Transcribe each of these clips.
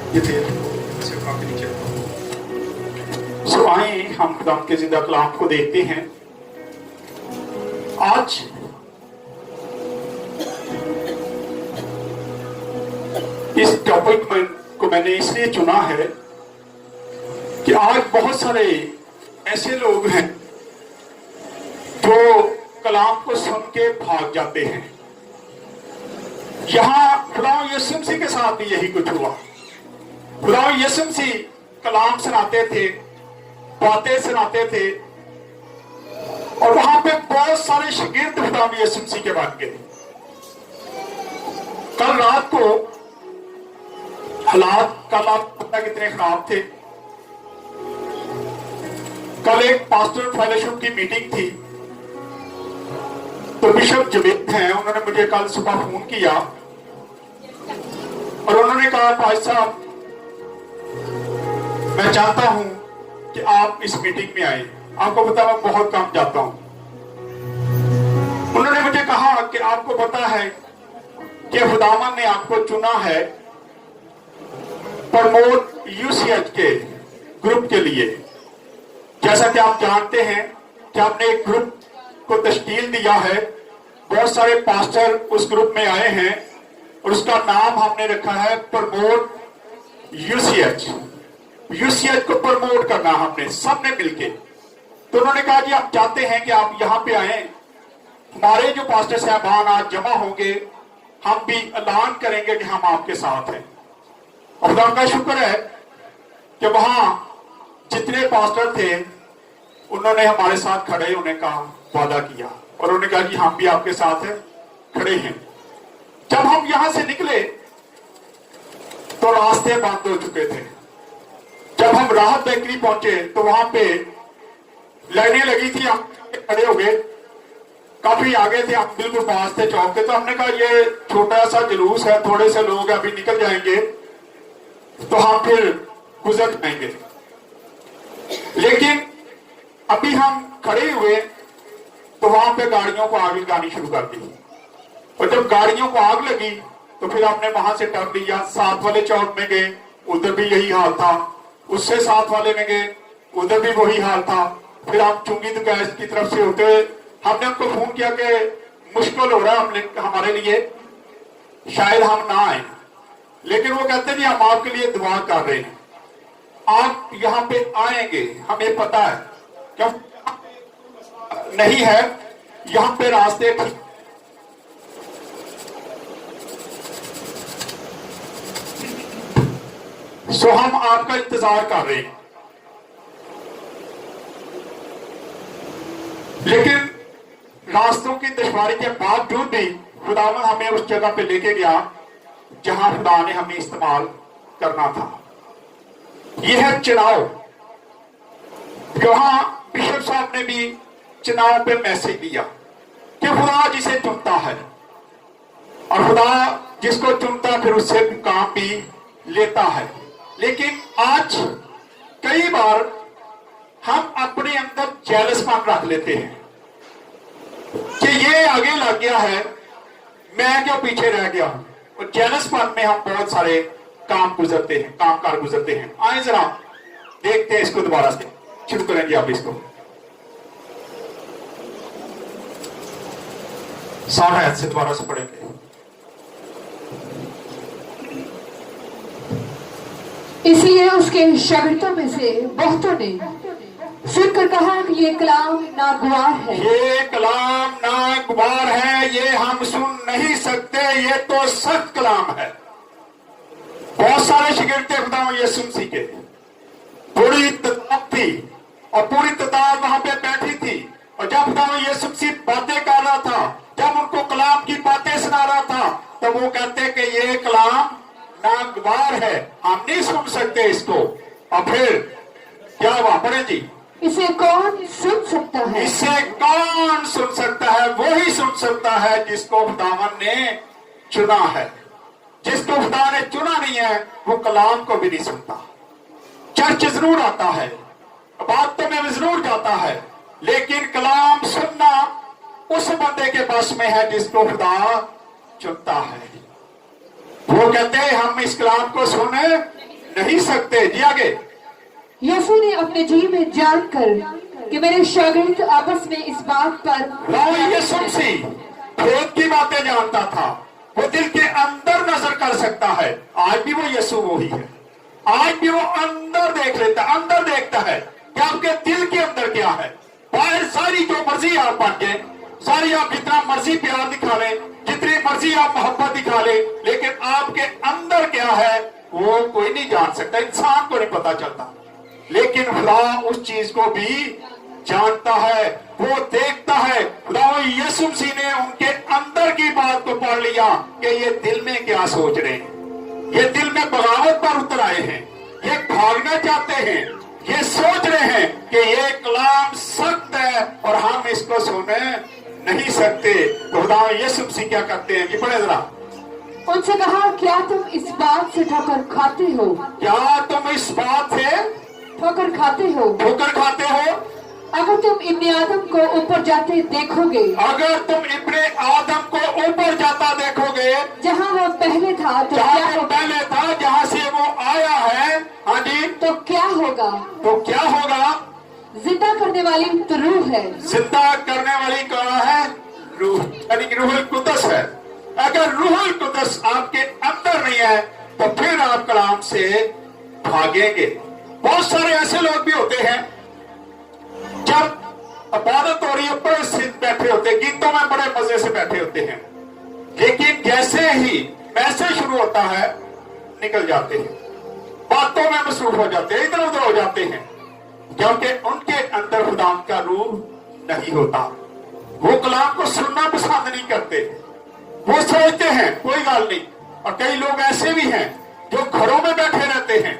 ये थे से काफी नीचे। सो आए हम खुदा के जिंदा कलाम को देखते हैं। आज इस टॉपिक को मैंने इसलिए चुना है कि आज बहुत सारे ऐसे लोग हैं जो कलाम को सुन के भाग जाते हैं। यहां खुदा यीशु मसीह के साथ भी यही कुछ हुआ। खुदा यीशु मसीह कलाम सुनाते थे, बातें सुनाते थे, और वहां पे बहुत सारे शागिर्द खुदा यीशु मसीह के बन गए। कल रात को हालात पता कितने खराब थे। कल एक पास्टर फेलोशिप की मीटिंग थी, तो बिशप जवेद हैं, उन्होंने मुझे कल सुबह फोन किया और उन्होंने कहा भाई साहब मैं चाहता हूं कि आप इस मीटिंग में आए। आपको पता मैं बहुत कम जाता हूं। उन्होंने मुझे कहा कि आपको पता है कि खुदावन ने आपको चुना है प्रमोट यूसीएच के ग्रुप के लिए। जैसा कि आप जानते हैं कि आपने एक ग्रुप को तश्कील दिया है, बहुत सारे पास्टर उस ग्रुप में आए हैं और उसका नाम हमने रखा है प्रमोट यूसीएच। यूसीएच को प्रमोट करना हमने सबने मिलके। तो उन्होंने कहा जी आप चाहते हैं कि आप यहाँ पे आए, हमारे जो पास्टर साहबान आज जमा होंगे, हम भी ऐलान करेंगे कि हम आपके साथ हैं। और खुदा का शुक्र है कि वहां जितने पास्टर थे उन्होंने हमारे साथ खड़े होने का वादा किया और उन्होंने कहा कि हम भी आपके साथ हैं, खड़े हैं। जब हम यहां से निकले तो रास्ते बंद हो चुके थे। जब हम राहत बेकरी पहुंचे तो वहां पे लाइनें लगी थी, हम खड़े हो गए। काफी आगे थे, हम बिल्कुल पास थे चौक के। तो हमने कहा ये छोटा सा जुलूस है, थोड़े से लोग अभी निकल जाएंगे तो हम फिर गुजर जाएंगे। लेकिन अभी हम खड़े हुए तो वहां पे गाड़ियों को आग लगानी शुरू कर दी, और जब गाड़ियों को आग लगी तो फिर हमने वहां से टर्न लिया, साथ वाले चौक में गए, उधर भी यही हाल था। उससे साथ वाले में गए, उधर भी वही हाल था। फिर हम चुंगी दुकान की तरफ से होते हुए हमने उनको फोन किया कि मुश्किल हो रहा है हमारे लिए, शायद हम ना आए। लेकिन वो कहते जी हम आपके लिए दुआ कर रहे हैं, आप यहाँ पे आएंगे, हमें पता है। क्यों नहीं है यहाँ पे रास्ते ठीक। सो हम आपका इंतजार कर रहे हैं। लेकिन रास्तों की दुश्वारी के बावजूद भी खुदावन हमें उस जगह पे लेके गया जहां खुदा ने हमें इस्तेमाल करना था। यह है चुनाव। वहां बिशप साहब ने भी चुनाव पे मैसेज दिया कि खुदा जिसे चुनता है और खुदा जिसको चुनता फिर उससे काम भी लेता है। लेकिन आज कई बार हम अपने अंदर जेलसपन रख लेते हैं कि ये आगे लग गया है, मैं क्यों पीछे रह गया हूं। और जेलसपन में हम बहुत सारे काम गुजरते हैं, कामकाज गुजरते हैं। आए जरा देखते हैं इसको, दोबारा से शुरू करेंगे आप इसको। 60 आयत से दोबारा से पढ़ेंगे। इसलिए उसके शागिर्दों में से बहुतों ने सुनकर कहा कि ये कलाम नागवार है। ये कलाम नागवार है, ये हम सुन नहीं सकते, ये तो सख्त कलाम है। बहुत सारे शागिर्द खुदा यीशु मसीह के, पूरी तादाद थी और पूरी तादाद वहां पे बैठी थी। और जब खुदा यीशु मसीह बातें कर रहा था, जब उनको कलाम की बातें सुना रहा था, तो वो कहते कि ये कलाम नागवार है, हम नहीं सुन सकते इसको। और फिर क्या हुआ, पढ़े जी। इसे कौन सुन सकता है? इसे कौन सुन सकता है? वही सुन सकता है जिसको खुदावन ने चुना है। जिसको खुदा ने चुना नहीं है वो कलाम को भी नहीं सुनता। चर्च जरूर आता है, बातों में जरूर जाता है, लेकिन कलाम सुनना उस बंदे के बस में है जिसको खुदा चुनता है। वो कहते हैं हम इस कलाम को सुने नहीं सकते। जी आगे। यीशु ने अपने जी में जानकर कि मेरे शागिर्द आपस में इस बात पर यीशु मसीह खुद की बातें जानता था, वो दिल के अंदर नजर कर सकता है। आज भी वो यीशु वही है, आज भी वो अंदर देख लेता है, अंदर देखता है कि आपके दिल के अंदर क्या है। बाहर सारी जो मर्जी आप बन जाए, सारी आप जितना मर्जी प्यार दिखा लें, जितनी मर्जी आप मोहब्बत दिखा लें, लेकिन आपके अंदर क्या है वो कोई नहीं जान सकता, इंसान को नहीं पता चलता। लेकिन खुदा उस चीज को भी जानता है, वो देखता है। खुदा यीशु मसीह ने उनके अंदर की बात को पढ़ लिया कि ये दिल में क्या सोच रहे हैं, ये दिल में बगावत पर उतर आए हैं, ये भागना चाहते हैं, ये सोच रहे हैं कि ये कलाम सख्त है और हम इसको सुने नहीं सकते। तो खुदा यीशु मसीह क्या करते हैं? कि पढ़े जरा। उनसे कहा, क्या तुम इस बात से ठोकर खाते हो? क्या तुम इस बात से ठोकर खाते हो? ठोकर खाते हो? अगर तुम इब्ने आदम को ऊपर जाते देखोगे, अगर तुम इब्ने आदम को ऊपर जाता देखोगे, जहाँ वो पहले था तो जहाँ क्या वो होगा? पहले था, जहाँ से वो आया है, हाँ जी, तो क्या होगा? तो क्या होगा? जिंदा करने वाली तो रूह है। जिंदा करने वाली कौन है? रूह, यानी कि रूहुल कुदस है। अगर रूहुल कुदस आपके अंदर नहीं है तो फिर आप कलाम से भागेंगे। बहुत सारे ऐसे लोग भी होते हैं, जब इबादत हो रही है बड़े सिद्ध बैठे होते हैं, गीतों में बड़े मजे से बैठे होते हैं, लेकिन जैसे ही मैसेज शुरू होता है निकल जाते हैं, बातों में मसरूफ हो जाते हैं, इधर उधर हो जाते हैं, क्योंकि उनके अंदर खुदा का रूह नहीं होता। वो कलाम को सुनना पसंद नहीं करते, वो सोचते हैं कोई गल नहीं। और कई लोग ऐसे भी हैं जो घरों में बैठे रहते हैं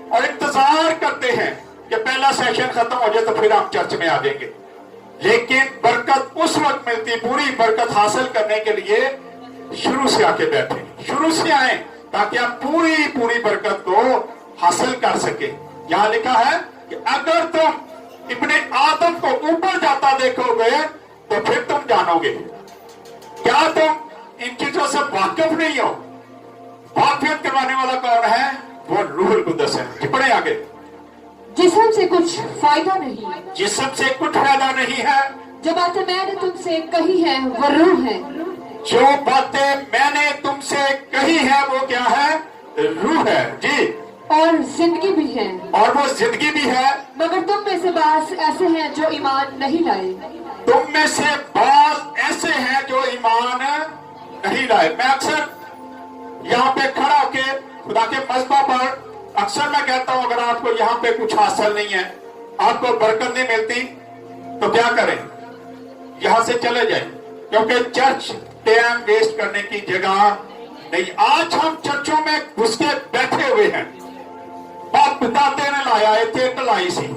और इंतजार करते हैं कि पहला सेशन खत्म हो जाए तो फिर आप चर्च में आ जाएंगे। लेकिन बरकत उस वक्त मिलती, पूरी बरकत हासिल करने के लिए शुरू से आके बैठे, शुरू से आए, ताकि आप पूरी पूरी बरकत को हासिल कर सके। यहां लिखा है कि अगर तुम इब्ने आदम को ऊपर जाता देखोगे तो फिर तुम जानोगे। क्या तुम इन चीजों से वाकिफ नहीं हो? वाकिफ करवाने वाला कौन है? वो रूहुल कुदस है। पढ़े आगे। जिस्म से कुछ फायदा नहीं, जिस्म से कुछ फायदा नहीं है। जो बातें मैंने तुमसे कही है वो रूह है। जो बातें मैंने तुमसे कही है वो क्या है? रूह है। जी। और जिंदगी भी है। और वो जिंदगी भी है। मगर तुम में से बास ऐसे हैं जो ईमान नहीं लाए। तुम में से बास ऐसे हैं जो ईमान नहीं लाए। मैं अक्सर यहाँ पे खड़ा होके खुदा के मज़बा पर अक्सर मैं कहता हूं, अगर आपको यहाँ पे कुछ हासिल नहीं है, आपको बरकत नहीं मिलती, तो क्या करें? यहां से चले जाए, क्योंकि चर्च टाइम वेस्ट करने की जगह नहीं। आज हम चर्चों में घुस के बैठे हुए हैं। बाप दादे ने लाया एक लाई सी,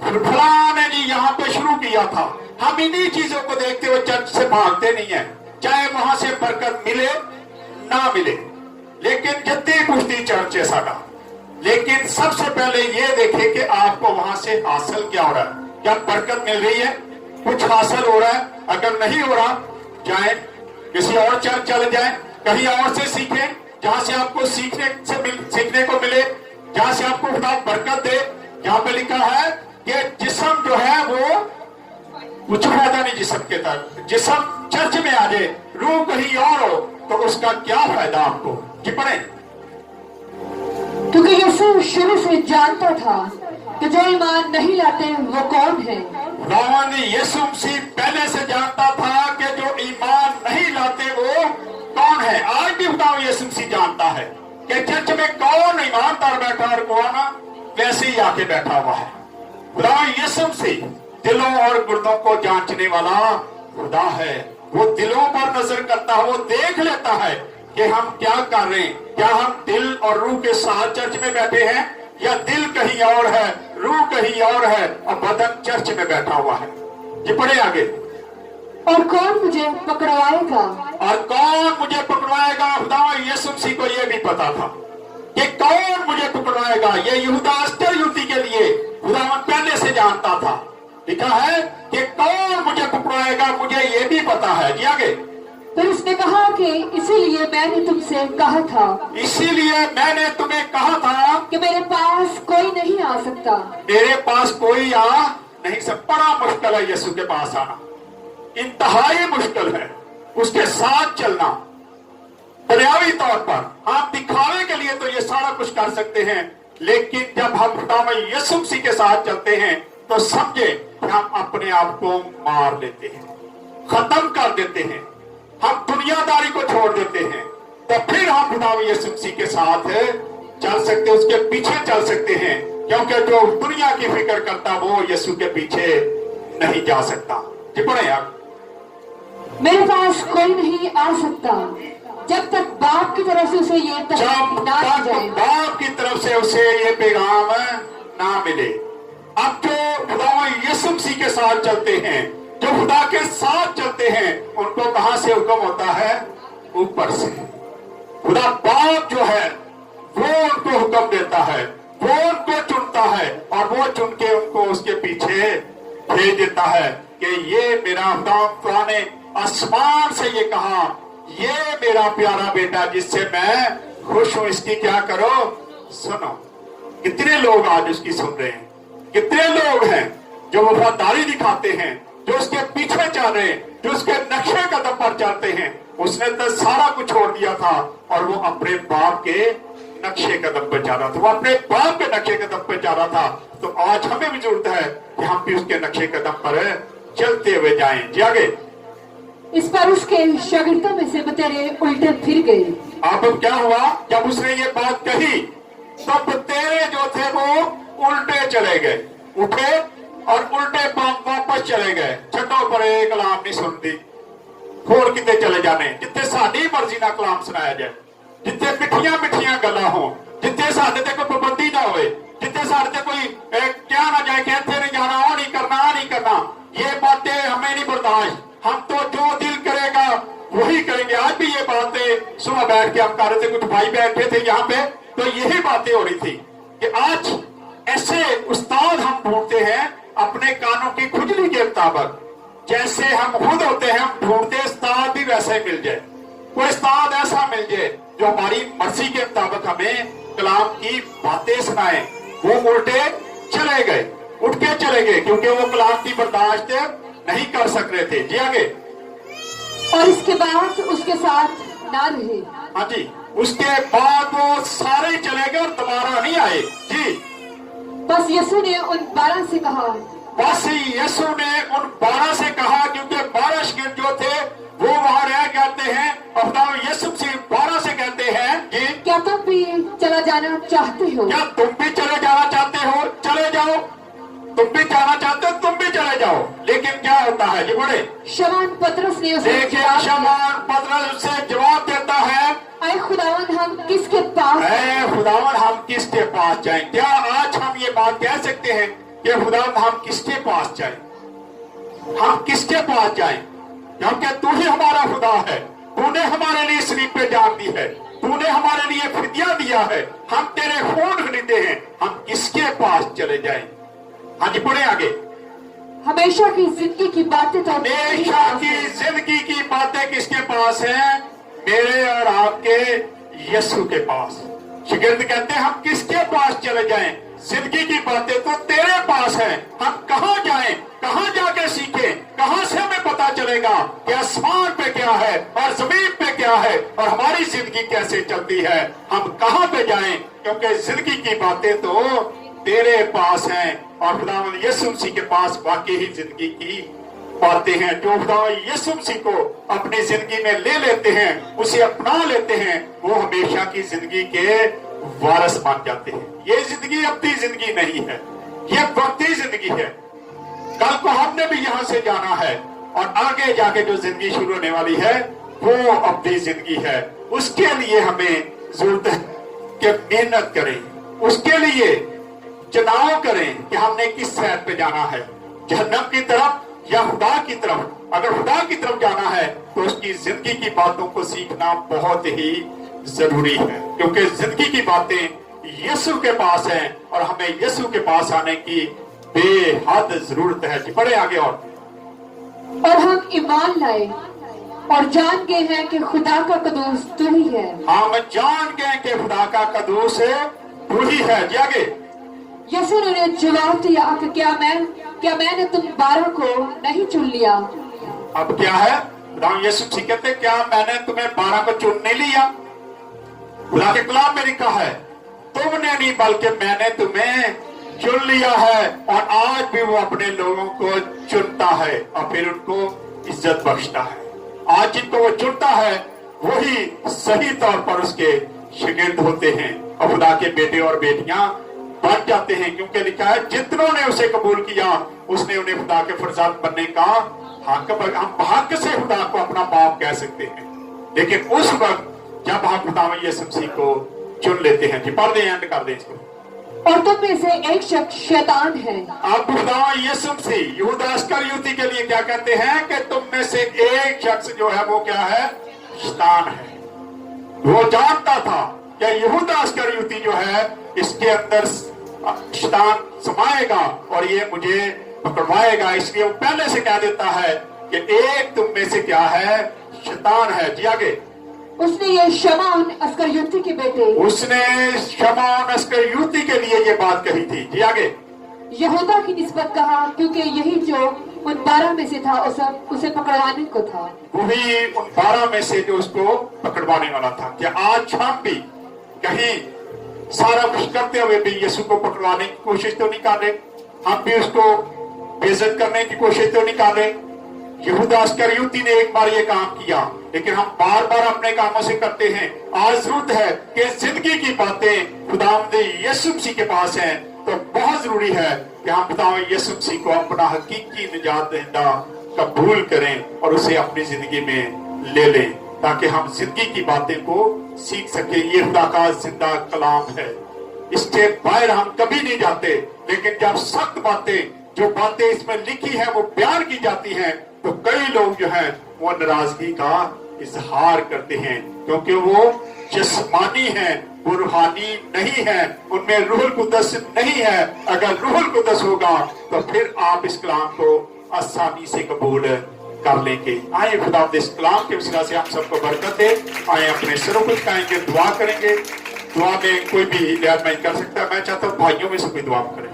फलां ने जी यहाँ पे शुरू किया था। हम इन्हीं चीजों को देखते हुए चर्च से भागते नहीं है, चाहे वहां से बरकत मिले ना मिले, लेकिन जद्दी कुश्ती चर्च है साडा। लेकिन सबसे पहले ये देखें कि आपको वहां से हासिल क्या हो रहा है, क्या बरकत मिल रही है, कुछ हासिल हो रहा है। अगर नहीं हो रहा, जाए किसी और चर्च चले जाए, कहीं और से सीखें, जहां से आपको सीखने को मिले, जहां से आपको खुदा बरकत दे। जहां पे लिखा है कि जिस्म जो है वो कुछ फायदा नहीं जिस्म के तक। जिस्म चर्च में आ जाए, रूह कहीं और हो, तो उसका क्या फायदा आपको? जी पढ़े। क्योंकि यीशु शुरू से जानता था कि जो ईमान नहीं लाते वो कौन है। खुदावंद यीशु मसीह पहले से जानता था कि जो ईमान नहीं लाते वो कौन है। आज भी खुदावंद यीशु मसीह जानता है कि चर्च में कौन ईमानदार बैठा और कौन वैसे ही आके बैठा हुआ है। खुदावंद यीशु मसीह दिलों और गुर्दों को जांचने वाला खुदा है। वो दिलों पर नजर करता है, वो देख लेता है कि हम क्या कर रहे हैं। क्या हम दिल और रूह के साथ चर्च में बैठे हैं, या दिल कहीं और है, रूह कहीं और है और बदन चर्च में बैठा हुआ है। ये पढ़े आगे। और कौन मुझे पकड़वाएगा? और कौन मुझे पकड़वाएगा? खुदा यीशु मसीह को यह भी पता था कि कौन मुझे पकड़वाएगा। ये यहूदा अस्करियोती के लिए खुदा पहले से जानता था। लिखा है कि कौन मुझे पकड़वाएगा, मुझे ये भी पता है। जी आगे। फिर उसने कहा कि इसीलिए मैंने तुमसे कहा था, इसीलिए मैंने तुम्हें कहा था कि मेरे सकता। मेरे पास कोई आ नहीं सकता। बड़ा मुश्किल है यीशु के पास आना, इंतहाई मुश्किल है उसके साथ चलना। दुनियावी तौर पर हम दिखावे के लिए तो ये सारा कुछ कर सकते हैं, लेकिन जब हम खुदा में यीशु मसीह के साथ चलते हैं तो समझे कि हम अपने आप को मार लेते हैं, खत्म कर देते हैं, हम दुनियादारी को छोड़ देते हैं। तो फिर हम खुदा में यीशु मसीह के साथ चल सकते, उसके पीछे चल सकते हैं, क्योंकि जो दुनिया की फिक्र करता वो यीशु के पीछे नहीं जा सकता। जी पढ़े आप। मेरे पास कोई नहीं आ सकता जब तक बाप की तरफ से उसे ये जब तक ना तक जाए। बाप की तरफ से उसे ये पैगाम ना मिले। अब जो खुदा यीशु मसीह के साथ चलते हैं, जो खुदा के साथ चलते हैं, उनको कहां से हुक्म होता है? ऊपर से। खुदा बाप जो है वो उनको हुक्म देता है, वो उनको चुनता है और वो चुन के उनको उसके पीछे भेज देता है कि ये मेरा खुदा पुराने आसमान से ये कहा, ये मेरा प्यारा बेटा जिससे मैं खुश हूं, इसकी क्या करो? सुनो। कितने लोग आज उसकी सुन रहे हैं? कितने लोग हैं जो वफादारी दिखाते हैं, जो उसके पीछे चल रहे हैं, जो उसके नक्शे कदम पर चलते हैं? उसने तो सारा कुछ छोड़ दिया था और वो अपने बाप के नक्शे कदम पर जा रहा था, वो अपने बाप के नक्शे कदम पर जा रहा था। तो आज हमें भी जरूरत है कि हम भी उसके नक्शे कदम पर चलते हुए जाएं। जी आगे। इस पर उसके शागिर्दों में से बतेरे उल्टे फिर गए। अब क्या हुआ? जब उसने ये बात कही तब तेरे जो थे वो उल्टे चले गए, उठे और उल्टे वापस चले गए। छठों पर एक कलाम नहीं सुनती, होर कितने चले जाने जितने साड़ी मर्जी ना कलाम सुनाया जाए, जितने मिठिया मिठिया गल्ला हो, जितने साढ़े ते कोई पाबंदी ना हो, जितने साढ़े ते कोई क्या ना जाए कि इतने नहीं जाना, वो नहीं करना, आ नहीं करना, ये बातें हमें नहीं बर्दाश्त। हम तो जो दिल करेगा वही करेंगे। आज भी ये बातें सुबह बैठ के हम कर रहे थे, कुछ भाई बैठे थे यहाँ पे, तो यही बातें हो रही थी कि आज ऐसे उस्ताद हम ढूंढते हैं अपने कानों की खुजली के मुताबिक। जैसे हम खुद होते हैं, हम ढूंढते उस्ताद भी वैसा ही मिल जाए, कोई उस्ताद ऐसा मिल जाए जो हमारी मर्जी के मुताबिक हमें कलाम की बातें सुनाए। वो उल्टे चले गए, उठ के चले गए, क्योंकि वो कलाम की बर्दाश्त नहीं कर सक रहे थे। जी आगे। और इसके बाद उसके साथ ना रहे। हाँ जी, उसके बाद वो सारे चले गए और दोबारा नहीं आए। जी। बस यीशु ने उन 12 से कहा, बस यीशु ने उन 12 से कहा, क्योंकि 12 शिष्य जो थे वो वहां रह जाते हैं और खुदा यीशु से 12 से कहते हैं कि क्या तुम भी चला जाना चाहते हो? क्या तुम भी चले जाना चाहते हो? चले जाओ। तुम भी जाना चाहते हो, तुम भी चले जाओ। लेकिन क्या होता है? जी बड़े शमौन पतरस ने उसे देखिए, शमौन पतरस उसे जवाब देता है, ऐ खुदावन हम किसके पास? ऐ खुदावन हम किसके पास जाएं? क्या आज हम ये बात कह सकते हैं कि खुदावन हम किसके पास जाएं? हम किसके पास जाएं? क्योंकि तू ही हमारा खुदा है, तूने हमारे लिए सलीब पे जान दी है, तूने हमारे लिए फिदिया दिया है, हम तेरे खून खरीदे हैं। हम किसके पास चले जाएं? हाँ जी, पढ़े आगे। हमेशा की जिंदगी की बातें तो हमेशा की जिंदगी की बातें किसके पास हैं? मेरे और आपके यीशु के पास। शागिर्द कहते हैं हम किसके पास चले जाएं? जिंदगी की बातें तो तेरे पास हैं। हम कहां जाएं? कहां जाके सीखें? कहां से हमें पता चलेगा कि आसमान पे क्या है और जमीन पे क्या है और हमारी जिंदगी कैसे चलती है? हम कहां पे जाएं? क्योंकि जिंदगी की बातें तो तेरे पास हैं और खुदावंद यीशु मसीह के पास वाकई ही जिंदगी की बातें हैं। जो खुदावंद यीशु मसीह को अपनी जिंदगी में ले लेते हैं, उसे अपना लेते हैं, वो हमेशा की जिंदगी के वारिस बन जाते हैं। ये जिंदगी अपनी जिंदगी नहीं है, ये वक्ती जिंदगी है। कल को हमने भी यहाँ से जाना है और आगे जाके जो जिंदगी शुरू होने वाली है वो अपनी जिंदगी है। उसके लिए हमें जरूरत है कि मेहनत करें, उसके लिए चुनाव करें कि हमने किस साइड पे जाना है, जहन्नम की तरफ या खुदा की तरफ। अगर खुदा की तरफ जाना है तो उसकी जिंदगी की बातों को सीखना बहुत ही जरूरी है, क्योंकि जिंदगी की बातें यीशु के पास हैं और हमें यीशु के पास आने की बेहद जरूरत है। जी पढ़े आगे। और हम ईमान लाए और जान गए हैं कि खुदा का कदूस तू ही है। हम जान गए कि खुदा का कदूस तू ही है। जी आगे। यसू ने जवाब दिया कि क्या मैंने तुम 12 को नहीं चुन लिया। अब क्या है, खुदा यीशु मसीह कहते हैं, क्या मैंने तुम्हें 12 को चुन नहीं लिया? खुदा के कलाम में लिखा है, तुमने नहीं बल्कि मैंने तुम्हें चुन लिया है। और आज भी वो अपने लोगों को चुनता है और फिर उनको इज्जत बख्शता है। आज जिनको वो चुनता है वही सही तौर पर उसके शागिर्द होते हैं और खुदा के बेटे और बेटियां बन जाते हैं, क्योंकि लिखा है जितनों ने उसे कबूल किया उसने उन्हें खुदा के फरजाद बनने का हक। हम हक से खुदा को अपना बाप कह सकते हैं, लेकिन उस वक्त जब हम खुदा यीशु मसीह को चुन लेते हैं। जी पढ़ दें, एंड कर दें इसको। और तुम में से एक शख्स शैतान है। अब खुदा यीशु मसीह यहूदा इस्करियोती के लिए क्या कहते हैं कि तुम में से एक शख्स जो है वो क्या है, शैतान है। वो जानता था कि यहूदा इस्करियोती जो है इसके अंदर शैतान समाएगा और ये मुझे पकड़वाएगा, इसलिए वो पहले से कह देता है कि एक तुम में से क्या है, शैतान है। जी आगे। उसने ये शमौन अस्करियोती के बेटे, उसने शमौन अस्करियोती के लिए ये बात कही थी। जी आगे। यहूदा की निस्बत कहा क्योंकि यही जो उन 12 में से था उसे पकड़वाने को था। वही उन 12 में से जो उसको पकड़वाने वाला था। क्या आज हम भी कहीं सारा कुछ करते हुए भी यीशु को पकड़वाने की कोशिश तो नहीं कर रहे? हम भी उसको बेइज्जत करने की कोशिश तो नहीं कर रहे? यहूदा इस्करियोती ने एक बार ये काम किया, लेकिन हम बार बार अपने कामों से करते हैं। आज जरूरत है कि जिंदगी की बातें खुदावंद यीशु मसीह के पास हैं, तो बहुत जरूरी है कि हम खुदावंद यीशु मसीह को अपना हकीकी निजात दहिंदा कबूल करें और उसे अपनी जिंदगी में ले लें, ताकि हम जिंदगी की बातें को सीख सके। ये खुदा का जिंदा कलाम है, इसके बाहर हम कभी नहीं जाते। लेकिन जब सख्त बातें, जो बातें इसमें लिखी है वो बयान की जाती हैं, तो कई लोग जो हैं वो नाराजगी का इजहार करते हैं, क्योंकि वो जिस्मानी हैं, वो रूहानी नहीं है, उनमें रूहुल कुद्दस नहीं है। अगर रूहुल कुद्दस होगा तो फिर आप इस कलाम को आसानी से कबूल कर लेंगे। आए खुदा इस कलाम के वसीला से हम सबको बरकत दे। आए अपने सिरों को झुकाएंगे, दुआ करेंगे। दुआ में कोई भी लिहाज नहीं कर सकता। मैं चाहता हूँ भाइयों में से कोई दुआ करे।